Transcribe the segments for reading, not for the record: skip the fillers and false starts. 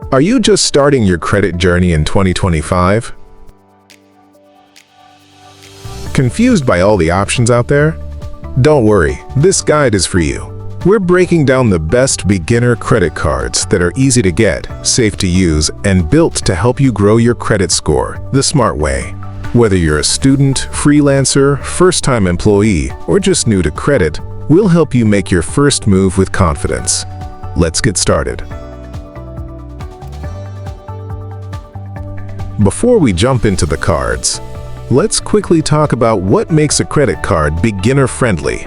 Are you just starting your credit journey in 2025? Confused by all the options out there? Don't worry, this guide is for you. We're breaking down the best beginner credit cards that are easy to get, safe to use, and built to help you grow your credit score the smart way. Whether you're a student, freelancer, first-time employee, or just new to credit, we'll help you make your first move with confidence. Let's get started. Before we jump into the cards, let's quickly talk about what makes a credit card beginner-friendly.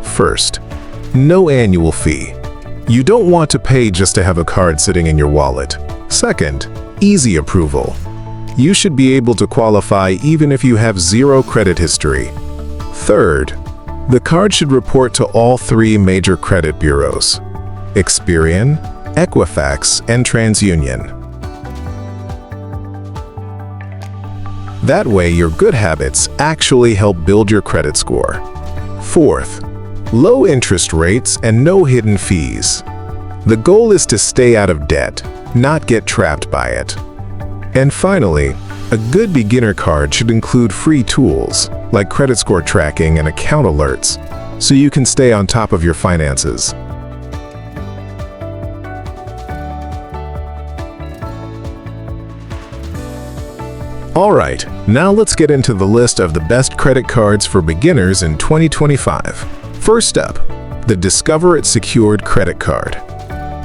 First, no annual fee. You don't want to pay just to have a card sitting in your wallet. Second, easy approval. You should be able to qualify even if you have zero credit history. Third, the card should report to all three major credit bureaus: Experian, Equifax, and TransUnion. That way, your good habits actually help build your credit score. Fourth, low interest rates and no hidden fees. The goal is to stay out of debt, not get trapped by it. And finally, a good beginner card should include free tools like credit score tracking and account alerts, so you can stay on top of your finances. Alright, now let's get into the list of the best credit cards for beginners in 2025. First up, the Discover It Secured Credit Card.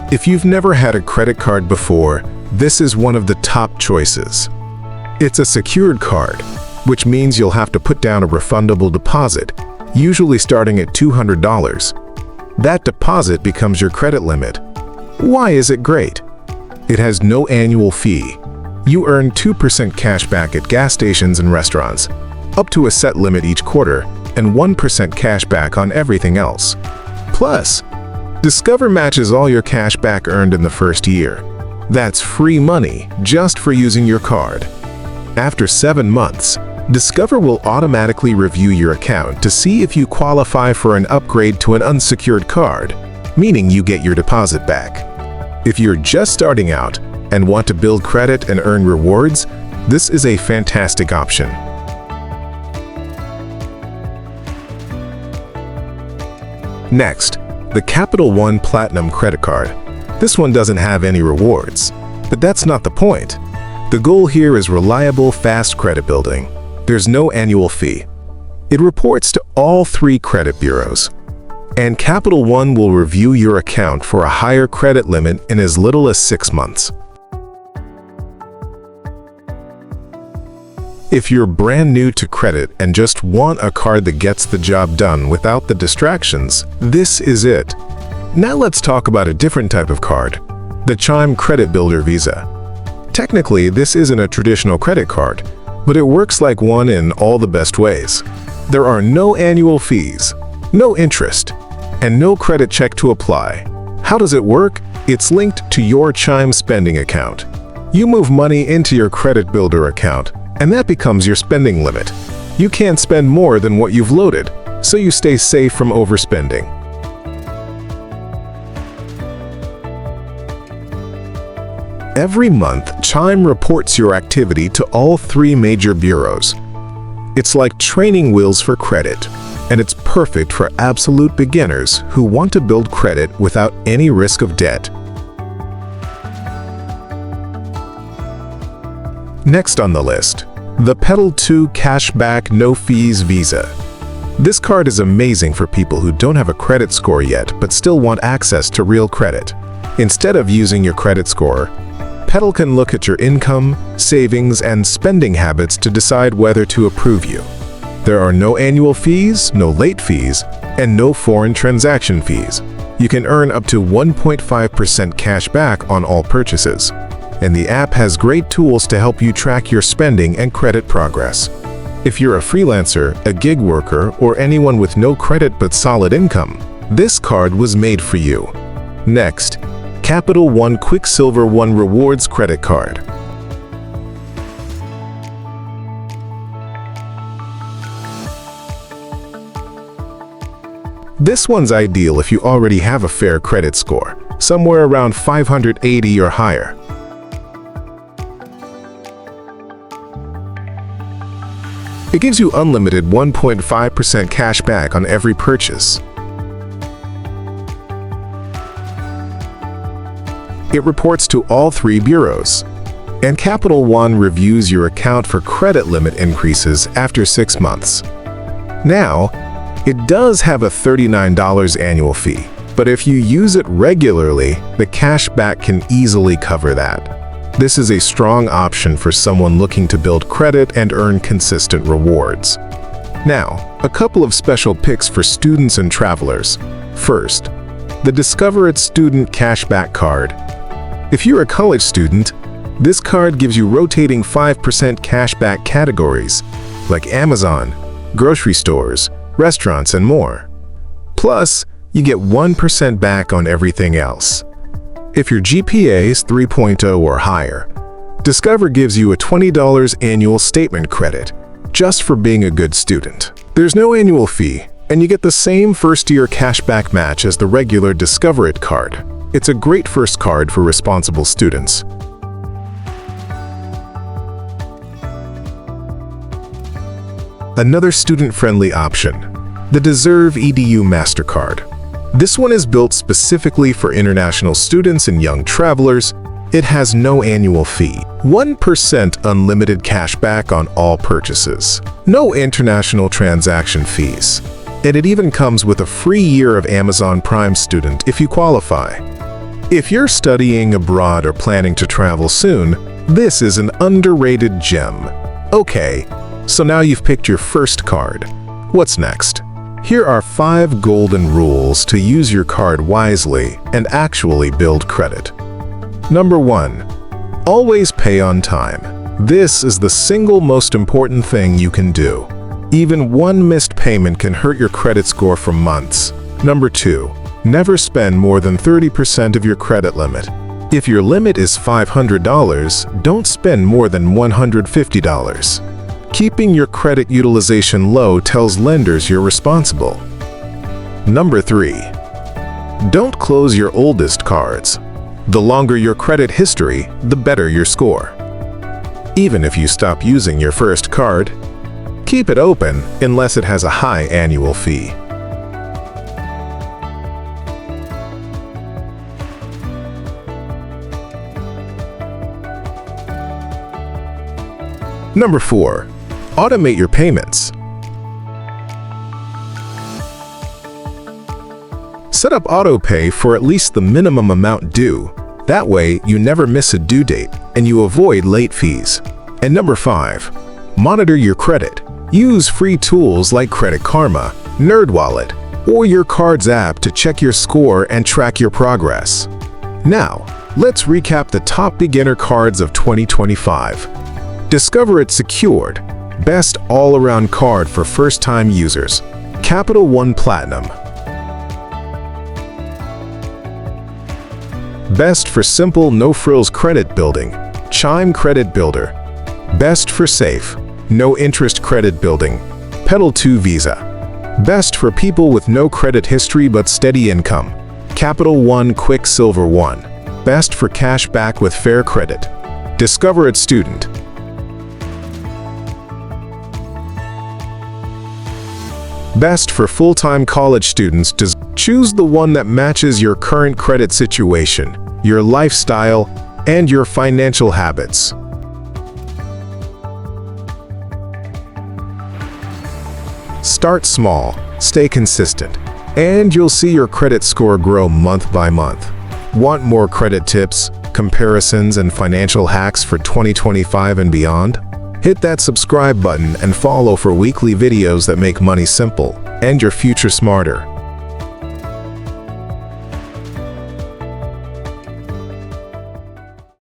If you've never had a credit card before, this is one of the top choices. It's a secured card, which means you'll have to put down a refundable deposit, usually starting at $200. That deposit becomes your credit limit. Why is it great? It has no annual fee. You earn 2% cash back at gas stations and restaurants, up to a set limit each quarter, and 1% cash back on everything else. Plus, Discover matches all your cash back earned in the first year. That's free money just for using your card. After 7 months, Discover will automatically review your account to see if you qualify for an upgrade to an unsecured card, meaning you get your deposit back. If you're just starting out and want to build credit and earn rewards, this is a fantastic option. Next, the Capital One Platinum Credit Card. This one doesn't have any rewards, but that's not the point. The goal here is reliable, fast credit building. There's no annual fee. It reports to all three credit bureaus. And Capital One will review your account for a higher credit limit in as little as 6 months. If you're brand new to credit and just want a card that gets the job done without the distractions, this is it. Now let's talk about a different type of card, the Chime Credit Builder Visa. Technically, this isn't a traditional credit card, but it works like one in all the best ways. There are no annual fees, no interest, and no credit check to apply. How does it work? It's linked to your Chime spending account. You move money into your credit builder account, and that becomes your spending limit. You can't spend more than what you've loaded, so you stay safe from overspending. Every month, Chime reports your activity to all three major bureaus. It's like training wheels for credit, and it's perfect for absolute beginners who want to build credit without any risk of debt. Next on the list, the Pedal 2 Cashback No Fees Visa. This card is amazing for people who don't have a credit score yet but still want access to real credit. Instead of using your credit score, Pedal can look at your income, savings, and spending habits to decide whether to approve you. There are no annual fees, no late fees, and no foreign transaction fees. You can earn up to 1.5% cash back on all purchases. And the app has great tools to help you track your spending and credit progress. If you're a freelancer, a gig worker, or anyone with no credit but solid income, this card was made for you. Next, Capital One Quicksilver One Rewards Credit Card. This one's ideal if you already have a fair credit score, somewhere around 580 or higher. It gives you unlimited 1.5% cash back on every purchase. It reports to all 3 bureaus. And Capital One reviews your account for credit limit increases after 6 months. Now, it does have a $39 annual fee, but if you use it regularly, the cash back can easily cover that. This is a strong option for someone looking to build credit and earn consistent rewards. Now, a couple of special picks for students and travelers. First, the Discover It Student Cashback Card. If you're a college student, this card gives you rotating 5% cashback categories, like Amazon, grocery stores, restaurants, and more. Plus, you get 1% back on everything else. If your GPA is 3.0 or higher, Discover gives you a $20 annual statement credit just for being a good student. There's no annual fee, and you get the same first-year cashback match as the regular Discover It card. It's a great first card for responsible students. Another student-friendly option, the Deserve EDU MasterCard. This one is built specifically for international students and young travelers. It has no annual fee, 1% unlimited cashback on all purchases, no international transaction fees, and it even comes with a free year of Amazon Prime Student if you qualify. If you're studying abroad or planning to travel soon, this is an underrated gem. Okay, so now you've picked your first card. What's next? Here are 5 golden rules to use your card wisely and actually build credit. Number 1. Always pay on time. This is the single most important thing you can do. Even one missed payment can hurt your credit score for months. Number 2. Never spend more than 30% of your credit limit. If your limit is $500, don't spend more than $150. Keeping your credit utilization low tells lenders you're responsible. Number 3. Don't close your oldest cards. The longer your credit history, the better your score. Even if you stop using your first card, keep it open unless it has a high annual fee. Number 4. Automate your payments. Set up autopay for at least the minimum amount due. That way, you never miss a due date and you avoid late fees. And number 5. Monitor your credit. Use free tools like Credit Karma, NerdWallet, or your Cards app to check your score and track your progress. Now, let's recap the top beginner cards of 2025. Discover It Secured, best all-around card for first-time users. Capital One Platinum, best for simple, no-frills credit building. Chime Credit Builder, best for safe, no-interest credit building. Pedal 2 Visa, best for people with no credit history but steady income. Capital One Quicksilver One, best for cash back with fair credit. Discover It Student, best for full-time college students. Choose the one that matches your current credit situation, your lifestyle, and your financial habits. Start small, stay consistent, and you'll see your credit score grow month by month. Want more credit tips, comparisons, and financial hacks for 2025 and beyond? Hit that subscribe button and follow for weekly videos that make money simple and your future smarter.